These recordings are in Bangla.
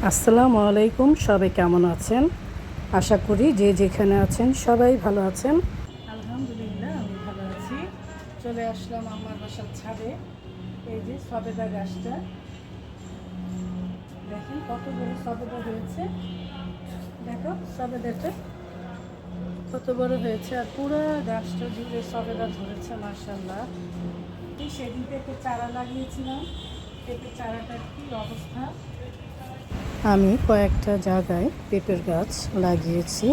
আসসালামু আলাইকুম, সবাই কেমন আছেন? আশা করি যে যেখানে আছেন সবাই ভালো আছেন। আলহামদুলিল্লাহ আমি ভালো আছি। চলে আসলাম আমার বাসার ছাদে। এই যে সবেদা গাছটা দেখেন কত বড় সবেদা হয়েছে। দেখো সবেদাটা কত বড় হয়েছে, আর পুরো গাছটা জুড়ে সবেদা ধরেছে মাশাআল্লাহ। সেদিন থেকে চারা লাগিয়েছিলাম, পেঁপের চারাটার কি অবস্থা। আমি কয়েকটা জায়গায় পেঁপের গাছ লাগিয়েছি,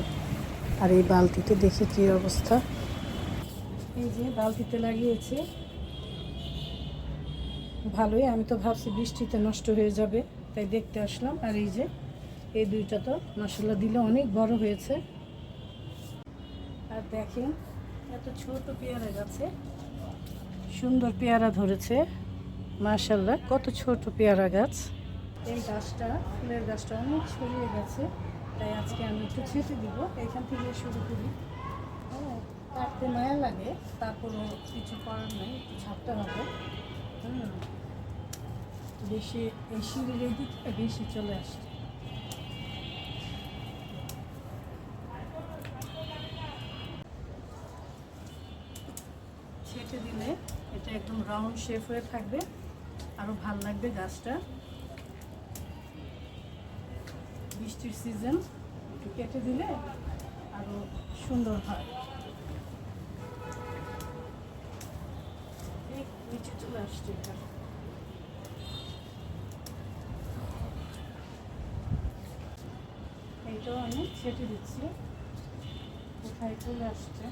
আর এই বালতিতে দেখি কি অবস্থা। এই যে বালতিতে লাগিয়েছি, ভালোই। আমি তো ভাবছি বৃষ্টিতে নষ্ট হয়ে যাবে, তাই দেখতে আসলাম। আর এই যে এই দুইটা তো মাশাআল্লাহ দিলে অনেক বড় হয়েছে। আর দেখেন এত ছোট পেয়ারা গাছে সুন্দর পেয়ারা ধরেছে মাশাআল্লাহ। কত ছোট পেয়ারা গাছ। এই গাছটা, ফুলের গাছটা অনেক ছড়িয়ে গেছে, তাই আজকে আমি একটু ছেঁটে দিব। এখান থেকে শুরু করি। হ্যাঁ, কাটতে মায়া লাগে, তারপরও কিছু করার নেই, একটু ছাড়তে হবে। বেশি এই সিঁড়ির এই দিকটা বেশি চলে আসছে। ছেটে দিলে এটা একদম রাউন্ড শেপ হয়ে থাকবে, আরও ভাল লাগবে গাছটা। বৃষ্টির সিজন, একটু কেটে দিলে আরও সুন্দর হয়। নিচে চলে আসছে এটা। এইটাও আমি ছেটে দিচ্ছি, কোথায় চলে আসছে।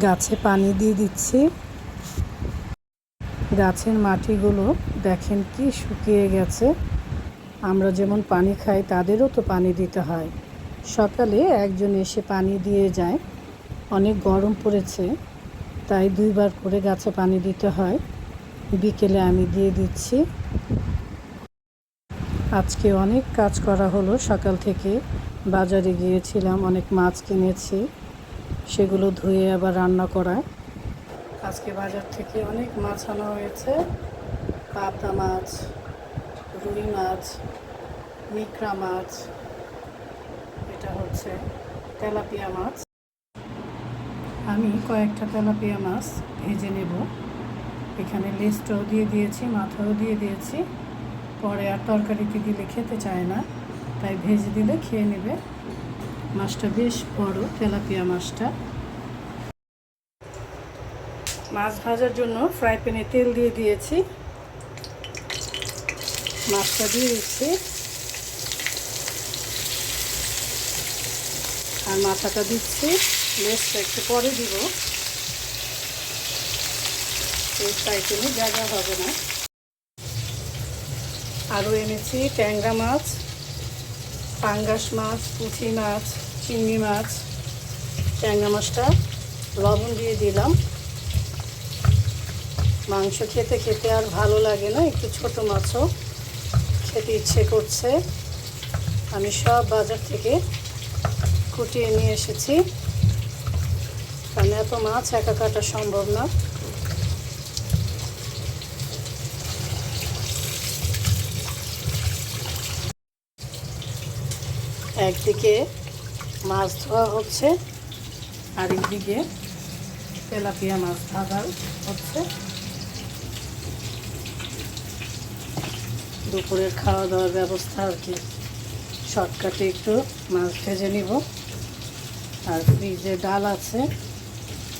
গাছে পানি দিয়ে দিচ্ছি। গাছের মাটিগুলো দেখেন কি শুকিয়ে গেছে। আমরা যেমন পানি খাই তাদেরও তো পানি দিতে হয়। সকালে একজন এসে পানি দিয়ে যায়, অনেক গরম পড়েছে তাই দুইবার করে গাছে পানি দিতে হয়। বিকেলে আমি দিয়ে দিচ্ছি। আজকে অনেক কাজ করা হলো সকাল থেকে। বাজারে গিয়েছিলাম, অনেক মাছ কিনেছি, সেগুলো ধুয়ে আবার রান্না করা। আজকে বাজার থেকে অনেক মাছ আনা হয়েছে। পাবদা মাছ, রুই মাছ, মিকরা মাছ, এটা হচ্ছে তেলাপিয়া মাছ। আমি কয়েকটা তেলাপিয়া মাছ ভেজে নেব। এখানে লেজটাও দিয়ে দিয়েছি, মাথাও দিয়ে দিয়েছি। পরে আর তরকারিতে দিলে খেতে চায় না, তাই ভেজে দিলে খেয়ে নেবে। মাছটা বেশ বড়, তেলাপিয়া মাছটা। মাছ ভাজার জন্য ফ্রাই প্যানে তেল দিয়ে দিয়েছি, মাছটা দিয়ে দিচ্ছি। আর মাথাটা দিচ্ছি, লেজটা একটু পরে দিব, এই ফ্রাই প্যানে জায়গা হবে না। আরও এনেছি ট্যাংরা মাছ, পাঙ্গাস মাছ, পুঁটি মাছ, চিংড়ি মাছ। ট্যাংরা মাছটা লবণ দিয়ে দিলাম। মাংস খেতে খেতে আর ভালো লাগে না, একটু ছোট মাছও খেতে ইচ্ছে করছে। আমি সব বাজার থেকে কুটিয়ে নিয়ে এসেছি, কারণ এত মাছ একা কাটা সম্ভব না। একদিকে মাছ ধোয়া হচ্ছে, আরেকদিকে তেলাপিয়া মাছ ভাজা হচ্ছে। দুপুরের খাওয়া দাওয়ার ব্যবস্থা আর কি, শর্টকাটে একটু মাছ ভেজে নিব। আর ফ্রিজে ডাল আছে,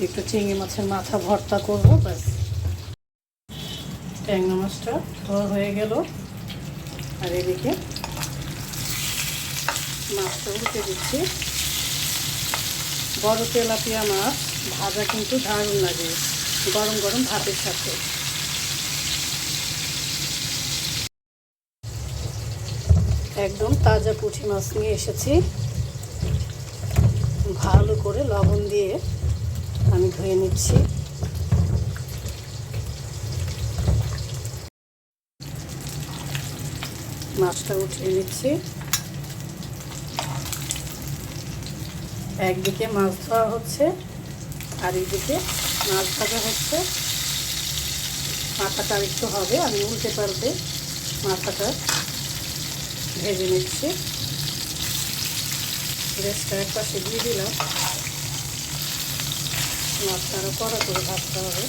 একটু চিংড়ি মাছের মাথা ভর্তা করব, ব্যাস। ট্যাংরা মাছটা ধোয়া হয়ে গেল। আর এদিকে মাছটা উল্টে দিচ্ছি। বড় তেলাপিয়া মাছ ভাজা কিন্তু দারুণ লাগে গরম গরম ভাতের সাথে। একদম তাজা পুঁটি মাছ নিয়ে এসেছি, ভালো করে লবণ দিয়ে আমি ধুয়ে নিচ্ছি। মাছটা উঠিয়ে নিচ্ছি। একদিকে মাছ ধোয়া হচ্ছে, আর এইদিকে মাছ ভাজা হচ্ছে। মাথাটা একটু হবে, আমি উল্টে পাল্টে মাথাটা ভেজে নিচ্ছি। গ্যাসটা এক পাশে দিয়ে দিলাম। মাছটা আরও কড়া করে ভাজতে হবে।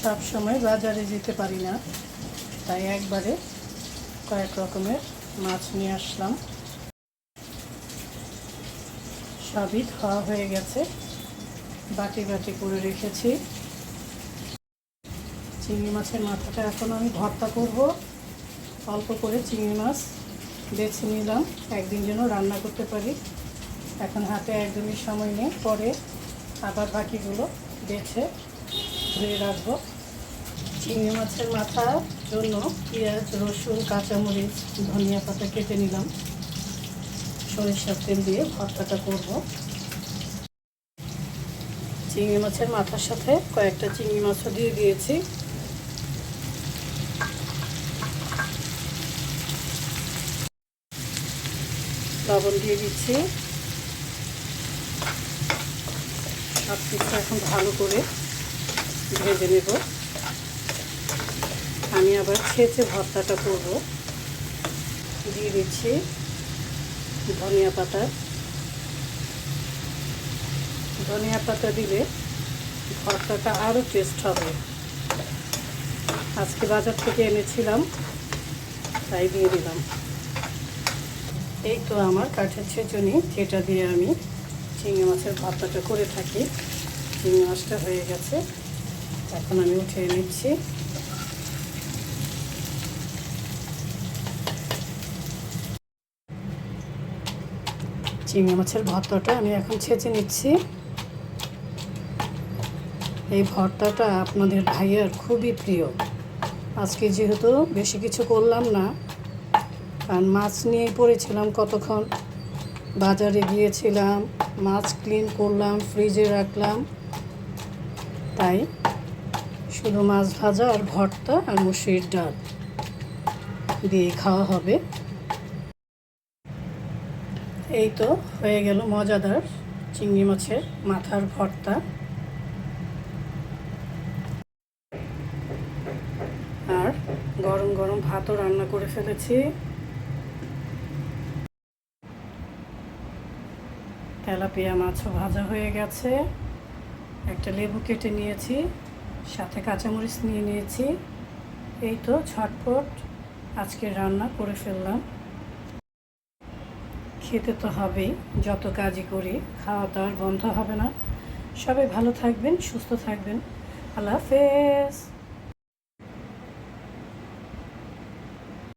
সব সময় বাজারে যেতে পারি না, তাই একবারে কয়েক রকমের মাছ নিয়ে আসলাম। সবই ধোয়া হয়ে গেছে, বাটি বাটি করে রেখেছি। চিংড়ি মাছের মাথাটা এখন আমি ভর্তা করব। অল্প করে চিংড়ি মাছ বেছে নিলাম, একদিন যেন রান্না করতে পারি। এখন হাতে একদমই সময় নেই, পরে আবার বাকিগুলো বেছে ধুয়ে রাখবো। চিংড়ি মাছের মাথার জন্য পেঁয়াজ, রসুন, কাঁচামরিচ, ধনিয়া পাতা কেটে নিলাম। সরিষার তেল দিয়ে ভর্তাটা করব। চিংড়ি মাছের মাথার সাথে কয়েকটা চিংড়ি মাছও দিয়ে দিয়েছি। লবণ দিয়ে দিচ্ছি। সব কিছু এখন ভালো করে ভেজে নেব। আমি আবার ছেঁচে ভর্তাটা করব। দিয়ে দিচ্ছি ধনিয়া পাতা। ধনিয়া পাতা দিলে ভর্তাটা আরও টেস্ট হবে। আজকে বাজার থেকে এনেছিলাম, তাই দিয়ে দিলাম। এই তো আমার কাঠের ছেঁচুনি, যেটা দিয়ে আমি চিংড়ি মাছের ভর্তাটা করে থাকি। চিংড়ি মাছটা হয়ে গেছে, এখন আমি উঠিয়ে নিচ্ছি। চিংড়ি মাছের ভর্তাটা আমি এখন ছেঁচে নিচ্ছি। এই ভর্তাটা আপনাদের ভাইয়ার খুবই প্রিয়। আজকে যেহেতু বেশি কিছু করলাম না, কারণ মাছ নিয়েই পড়েছিলাম কতক্ষণ। বাজারে গিয়েছিলাম, মাছ ক্লিন করলাম, ফ্রিজে রাখলাম, তাই শুধু মাছ ভাজা আর ভর্তা আর মুসুরির ডাল দিয়ে খাওয়া হবে। এই তো হয়ে গেল মজাদার চিংড়ি মাছের মাথার ভর্তা। আর গরম গরম ভাতও রান্না করে ফেলেছি। তেলাপিয়া মাছও ভাজা হয়ে গেছে। একটা লেবু কেটে নিয়েছি, সাথে কাঁচামরিচ নিয়ে নিয়েছি। এই তো ঝটপট আজকে রান্না করে ফেললাম। খেতে তো হবেই, যত কাজই করি খাওয়া তো আর বন্ধ হবে না। সবাই ভালো থাকবেন, সুস্থ থাকবেন। আল্লাহ হাফেজ।